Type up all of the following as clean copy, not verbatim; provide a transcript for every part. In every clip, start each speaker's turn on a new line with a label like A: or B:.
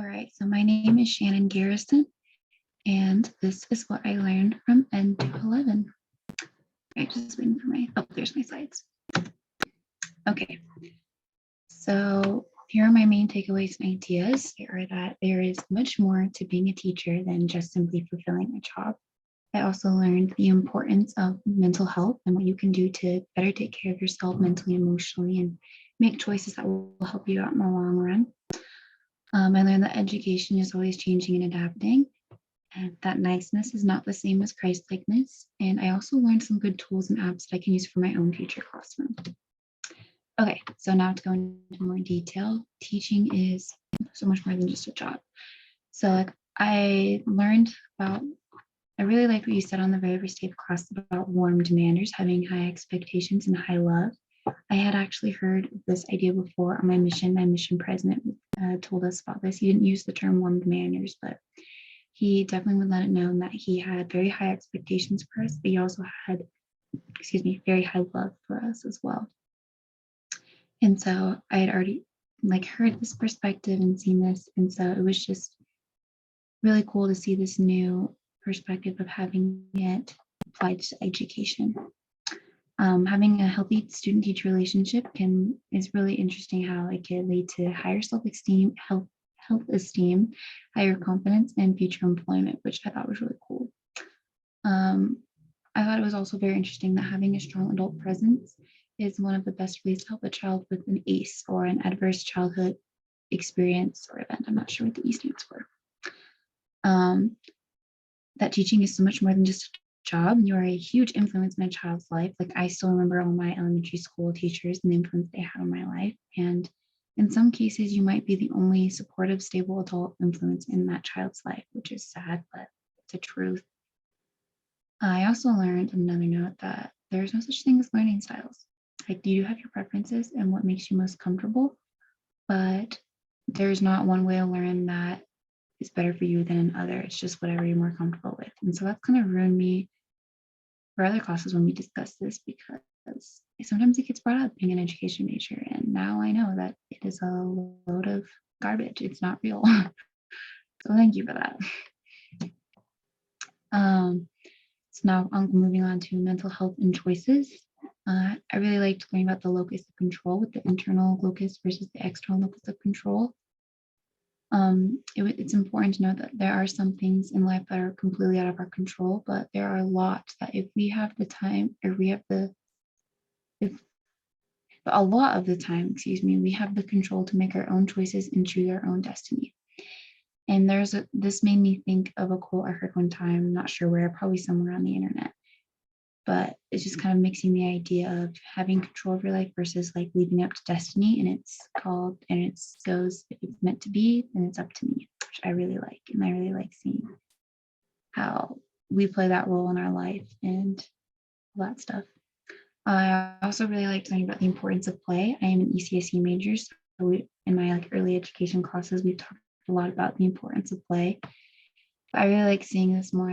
A: right, so my name is Shannon Garrison, and this is what I learned from N to 11. Right, just waiting for there's my slides. Okay, so here are my main takeaways and ideas. They are that there is much more to being a teacher than just simply fulfilling a job. I also learned the importance of mental health and what you can do to better take care of yourself mentally, emotionally, and make choices that will help you out in the long run. I learned that education is always changing and adapting, and that niceness is not the same as Christ-likeness. And I also learned some good tools and apps that I can use for my own future classroom. Okay, so now to go into more detail, teaching is so much more than just a job. So I learned about, I really like what you said on the very first day of class about warm demanders, having high expectations and high love. I had actually heard this idea before on my mission. My mission president told us about this. He didn't use the term warm demanders, but he definitely would let it known that he had very high expectations for us, but he also had, very high love for us as well. And so I had already heard this perspective and seen this. And so it was just really cool to see this new perspective of having it applied to education. Having a healthy student-teacher relationship is really interesting how it can lead to higher self-esteem, health esteem, higher confidence, and future employment, which I thought was really cool. I thought it was also very interesting that having a strong adult presence is one of the best ways to help a child with an ACE, or an adverse childhood experience or event. I'm not sure what the E stands for. That teaching is so much more than just a job. You are a huge influence in a child's life. I still remember all my elementary school teachers and the influence they had on my life. And in some cases, you might be the only supportive, stable adult influence in that child's life, which is sad, but it's a truth. I also learned on another note that there's no such thing as learning styles. You have your preferences and what makes you most comfortable, but there's not one way to learn that is better for you than another. It's just whatever you're more comfortable with. And so that's kind of ruined me for other classes when we discuss this, because sometimes it gets brought up being an education major, and now I know that it is a load of garbage. It's not real. So thank you for that. So now I'm moving on to mental health and choices. I really liked learning about the locus of control, with the internal locus versus the external locus of control. It's important to know that there are some things in life that are completely out of our control, but there are a lot that if we have the time, or a lot of the time, we have the control to make our own choices and choose our own destiny. And this made me think of a quote I heard one time, I'm not sure where, probably somewhere on the internet, but it's just kind of mixing the idea of having control of your life versus leaving up to destiny. And it goes, if it's meant to be, then it's up to me, which I really like. And I really like seeing how we play that role in our life and all that stuff. I also really liked learning about the importance of play. I am an ECSE major, so in my early education classes, we've talked a lot about the importance of play. I really like seeing this more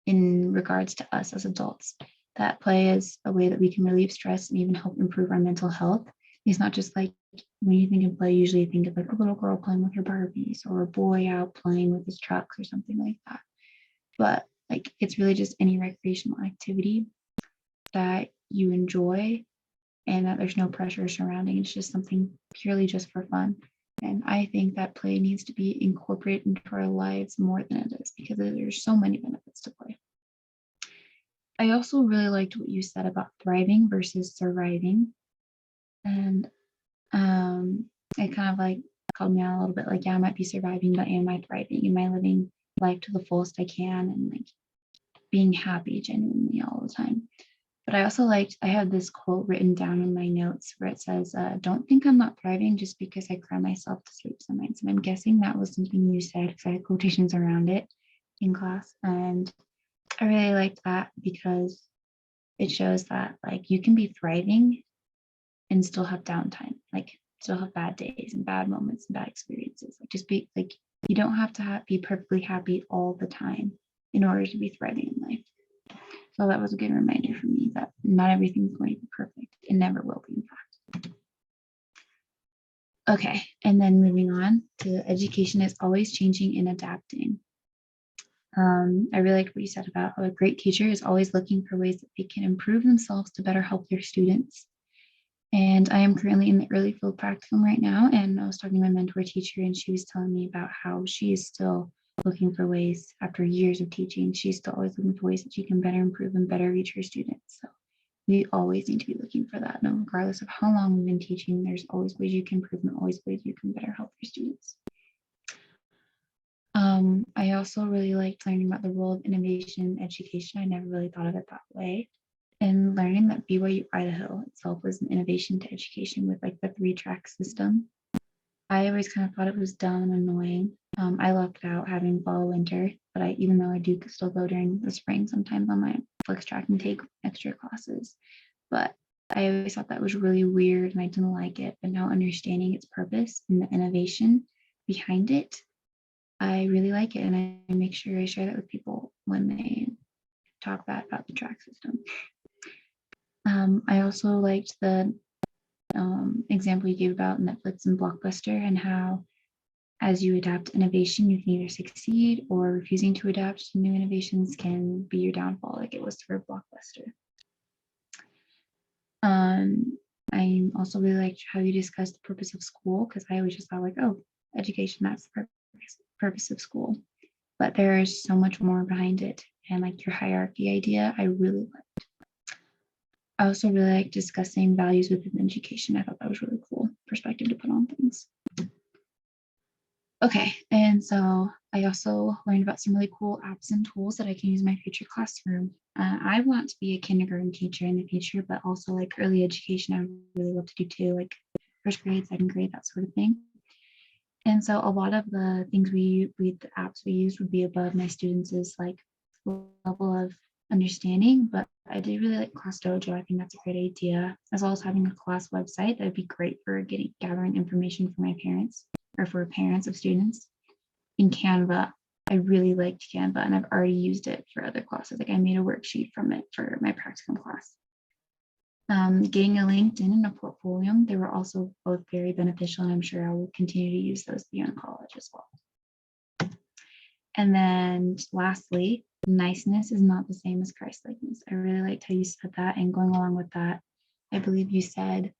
A: in regards to us as adults, that play is a way that we can relieve stress and even help improve our mental health. It's not just when you think of play, usually you think of a little girl playing with her Barbies, or a boy out playing with his trucks or something like that. But it's really just any recreational activity that you enjoy and that there's no pressure surrounding. It's just something purely just for fun. And I think that play needs to be incorporated into our lives more than it is, because there's so many benefits to play. I also really liked what you said about thriving versus surviving. And it kind of called me out a little bit, yeah, I might be surviving, but am I thriving? Am I living life to the fullest I can and being happy genuinely all the time? But I also I have this quote written down in my notes where it says, don't think I'm not thriving just because I cry myself to sleep some nights. And I'm guessing that was something you said, because I had quotations around it in class. And I really liked that, because it shows that you can be thriving and still have downtime, still have bad days and bad moments and bad experiences. Just be you don't have to be perfectly happy all the time in order to be thriving in life. So that was a good reminder for me that not everything's going to be perfect. It never will be, in fact. Okay, and then moving on to education is always changing and adapting. I really liked what you said about how a great teacher is always looking for ways that they can improve themselves to better help their students. And I am currently in the early field practicum right now. And I was talking to my mentor teacher, and she was telling me about how she is still looking for ways after years of teaching. She's still always looking for ways that she can better improve and better reach her students. So we always need to be looking for that. No, regardless of how long we've been teaching, there's always ways you can improve and always ways you can better help your students. I also really liked learning about the role of innovation in education. I never really thought of it that way. And learning that BYU Idaho itself was an innovation to education with like the 3-track system. I always kind of thought it was dumb and annoying. I lucked out having fall winter, but even though I do still go during the spring sometimes on my flex track and take extra classes, but I always thought that was really weird and I didn't like it. But now understanding its purpose and the innovation behind it, I really like it, and I make sure I share that with people when they talk bad about the track system. I also liked the example you gave about Netflix and Blockbuster and how as you adapt innovation, you can either succeed or refusing to adapt to new innovations can be your downfall, like it was for Blockbuster. I also really liked how you discussed the purpose of school, because I always just thought like, oh, education, that's the purpose of school. But there is so much more behind it. And like your hierarchy idea, I really liked. I also really like discussing values within education. I thought that was really cool perspective to put on things. Okay, and so I also learned about some really cool apps and tools that I can use in my future classroom. I want to be a kindergarten teacher in the future, but also like early education, I would really love to do too, like first grade, second grade, that sort of thing. And so a lot of the things the apps we use would be above my students' like level of understanding, but I did really like Class Dojo. I think that's a great idea, as well as having a class website. That would be great for gathering information for my parents or for parents of students. In Canva, I really liked Canva, and I've already used it for other classes. Like I made a worksheet from it for my practicum class. Getting a LinkedIn and a portfolio, they were also both very beneficial, and I'm sure I will continue to use those beyond college as well. And then lastly, niceness is not the same as Christ-likeness. I really liked how you said that, and going along with that, I believe you said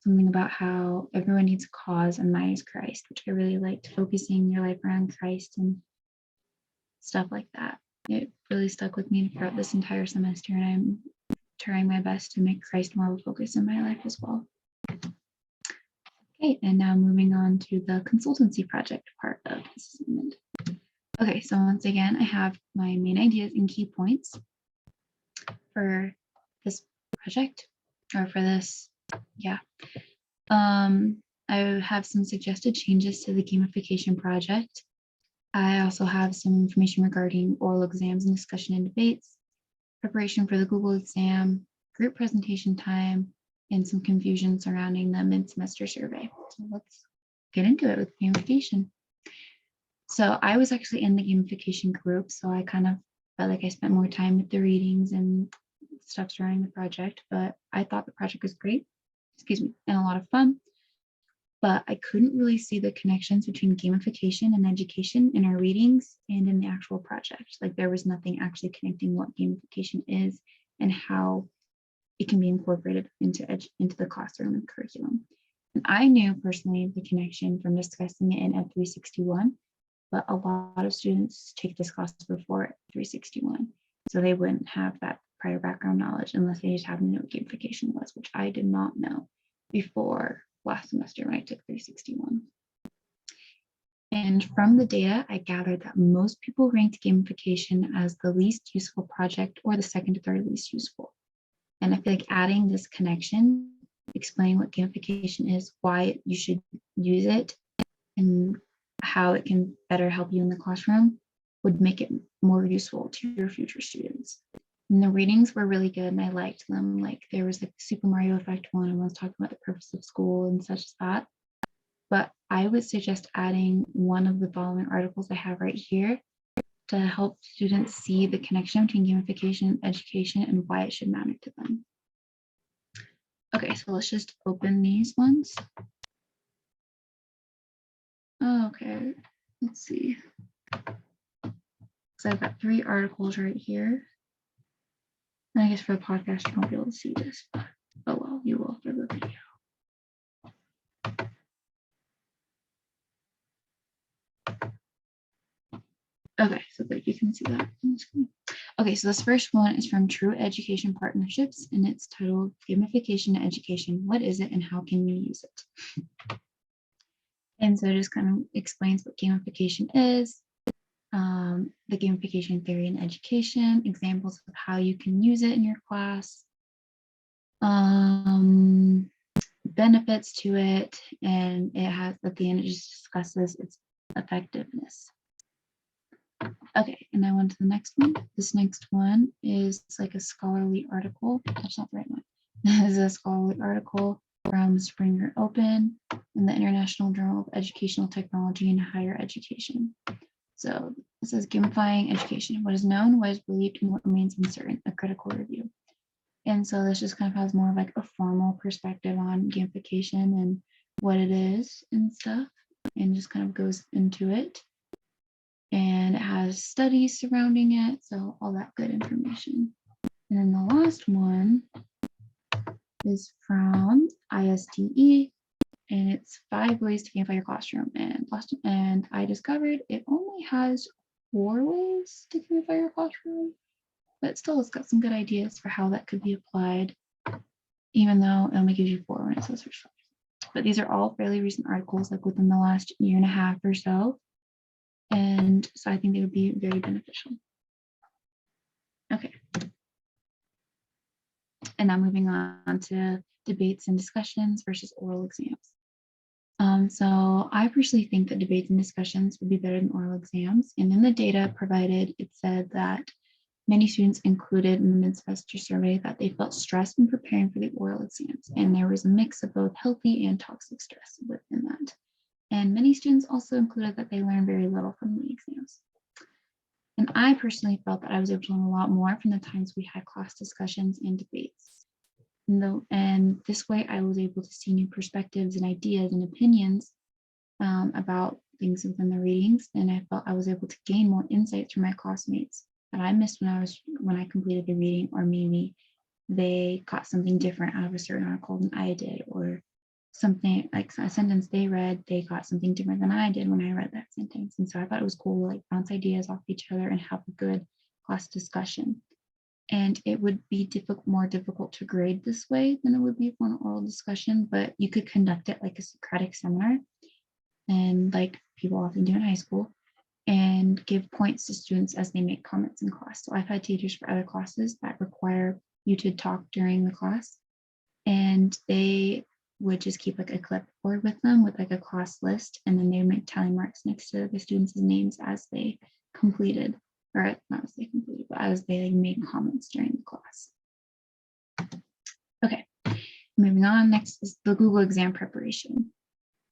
A: something about how everyone needs a cause and mine is Christ, which I really liked, focusing your life around Christ and stuff like that. It really stuck with me throughout this entire semester, and I'm trying my best to make Christ more of a focus in my life as well. Okay, and now moving on to the consultancy project part of this assignment. Okay, so once again, I have my main ideas and key points for this project, or for this, yeah. I have some suggested changes to the gamification project. I also have some information regarding oral exams and discussion and debates, preparation for the Google exam, group presentation time, and some confusion surrounding the mid-semester survey. So let's get into it with gamification. So I was actually in the gamification group, so I kind of felt like I spent more time with the readings and stuff surrounding the project, but I thought the project was great, and a lot of fun. But I couldn't really see the connections between gamification and education in our readings and in the actual project. Like there was nothing actually connecting what gamification is and how it can be incorporated into the classroom and curriculum. And I knew personally the connection from discussing it in Ed 361, but a lot of students take this class before 361. So they wouldn't have that prior background knowledge unless they just happen to know what gamification was, which I did not know before last semester when I took 361. And from the data, I gathered that most people ranked gamification as the least useful project or the second to third least useful. And I feel like adding this connection, explaining what gamification is, why you should use it, and how it can better help you in the classroom would make it more useful to your future students. And the readings were really good and I liked them. Like there was like Super Mario Effect one, and I was talking about the purpose of school and such as that. But I would suggest adding one of the following articles I have right here to help students see the connection between gamification and education and why it should matter to them. Okay, so let's just open these ones. Oh, okay, let's see. So I've got 3 articles right here. And I guess for the podcast, you won't be able to see this, but oh well, you will for the video. Okay, so that you can see that on the screen. Okay, so this first one is from True Education Partnerships, and it's titled Gamification in Education. What is it and how can we use it? And so it just kind of explains what gamification is, the gamification theory in education, examples of how you can use it in your class, benefits to it, and it has at the end it just discusses its effectiveness. Okay, and I went to the next one. This next one is like a scholarly article. That's not the right one. This is a scholarly article from Springer Open in the International Journal of Educational Technology and Higher Education. So it says gamifying education, what is known, what is believed, and what remains uncertain, a critical review. And so this just kind of has more of like a formal perspective on gamification and what it is and stuff, and just kind of goes into it. And it has studies surrounding it, so all that good information. And then the last one is from ISTE, and it's 5 ways to gamify your classroom. And I discovered it only has 4 ways to gamify your classroom, but still it's got some good ideas for how that could be applied, even though it only gives you 4 when it says first. But these are all fairly recent articles, like within the last year and a half or so. And so I think they would be very beneficial. Okay. And now moving on to debates and discussions versus oral exams. So I personally think that debates and discussions would be better than oral exams. And in the data provided, it said that many students included in the mid-semester survey that they felt stressed in preparing for the oral exams. And there was a mix of both healthy and toxic stress within that. And many students also included that they learned very little from the exams. And I personally felt that I was able to learn a lot more from the times we had class discussions and debates. And this way I was able to see new perspectives and ideas and opinions about things within the readings. And I felt I was able to gain more insights from my classmates that I missed when I completed the reading, or maybe they caught something different out of a certain article than I did, or something like a sentence they read, they got something different than I did when I read that sentence. And so I thought it was cool to like bounce ideas off each other and have a good class discussion. And it would be more difficult to grade this way than it would be for an oral discussion, but you could conduct it like a Socratic seminar, and like people often do in high school, and give points to students as they make comments in class. So I've had teachers for other classes that require you to talk during the class, and they would just keep like a clipboard with them with like a class list, and then they would make tally marks next to the students' names as they completed, or not as they completed, but as they like, made comments during the class. Okay, moving on, next is the Google exam preparation.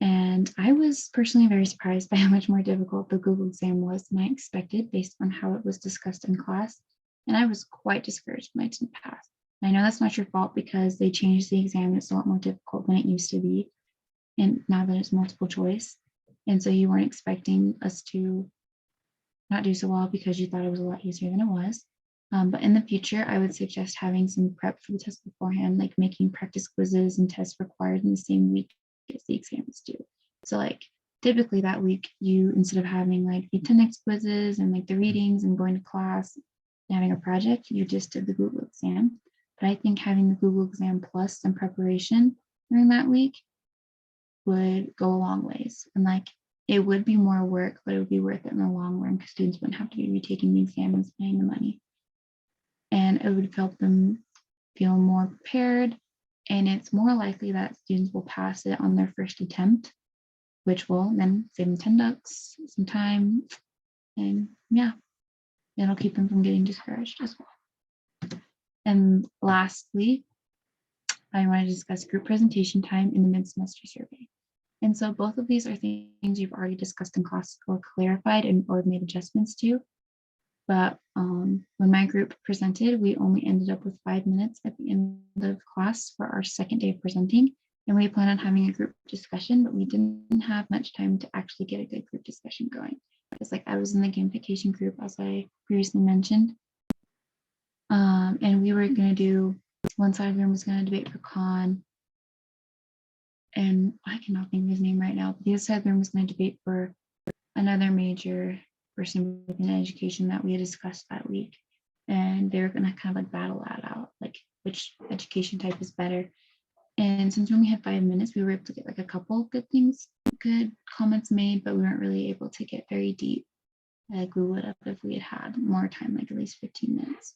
A: And I was personally very surprised by how much more difficult the Google exam was than I expected based on how it was discussed in class. And I was quite discouraged when I didn't pass. I know that's not your fault because they changed the exam and it's a lot more difficult than it used to be. And now that it's multiple choice. And so you weren't expecting us to not do so well because you thought it was a lot easier than it was. But in the future, I would suggest having some prep for the test beforehand, like making practice quizzes and tests required in the same week as the exam is due. So like typically that week, you, instead of having like the attendance quizzes and like the readings and going to class and having a project, you just did the Google exam. But I think having the Google exam plus some preparation during that week would go a long ways. And like it would be more work, but it would be worth it in the long run because students wouldn't have to be retaking the exam and spending the money. And it would help them feel more prepared. And it's more likely that students will pass it on their first attempt, which will then save them $10, some time, and yeah, it'll keep them from getting discouraged as well. And lastly, I want to discuss group presentation time in the mid-semester survey. And so both of these are things you've already discussed in class or clarified and or made adjustments to. But when my group presented, we only ended up with 5 minutes at the end of class for our second day of presenting. And we planned on having a group discussion, but we didn't have much time to actually get a good group discussion going. It's like I was in the gamification group, as I previously mentioned. And we were going to do, one side of the room was going to debate for con, and I cannot think of his name right now, but the other side of the room was going to debate for another major person within education that we had discussed that week. And they were going to kind of like battle that out, like which education type is better. And since we only had 5 minutes, we were able to get like a couple good things, good comments made, but we weren't really able to get very deep like we would have if we had had more time, like at least 15 minutes.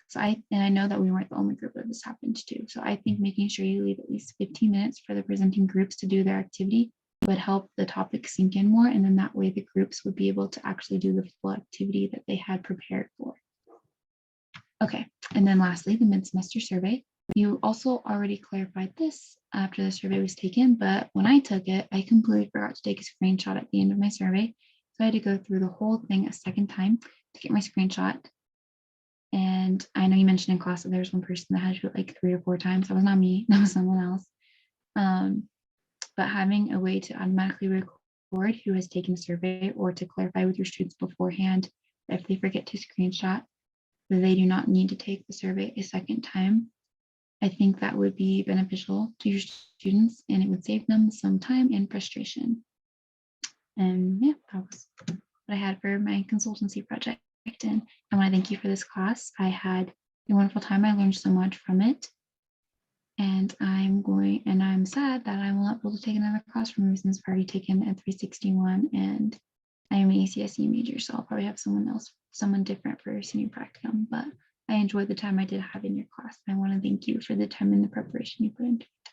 A: So I know that we weren't the only group that this happened to. So I think making sure you leave at least 15 minutes for the presenting groups to do their activity would help the topic sink in more. And then that way the groups would be able to actually do the full activity that they had prepared for. Okay, and then lastly, the mid-semester survey. You also already clarified this after the survey was taken, but when I took it, I completely forgot to take a screenshot at the end of my survey. So I had to go through the whole thing a second time to get my screenshot. And I know you mentioned in class that there was one person that had to do it like 3 or 4 times. That was not me, that was someone else. But having a way to automatically record who has taken a survey, or to clarify with your students beforehand, if they forget to screenshot, they do not need to take the survey a second time. I think that would be beneficial to your students, and it would save them some time and frustration. And yeah, that was what I had for my consultancy project. And I want to thank you for this class. I had a wonderful time. I learned so much from it. And I'm sad that I will not be able to take another class from you, since I've already taken a 361 and I am an ACSE major, so I'll probably have someone different for senior practicum, but I enjoyed the time I did have in your class. I want to thank you for the time and the preparation you put into it.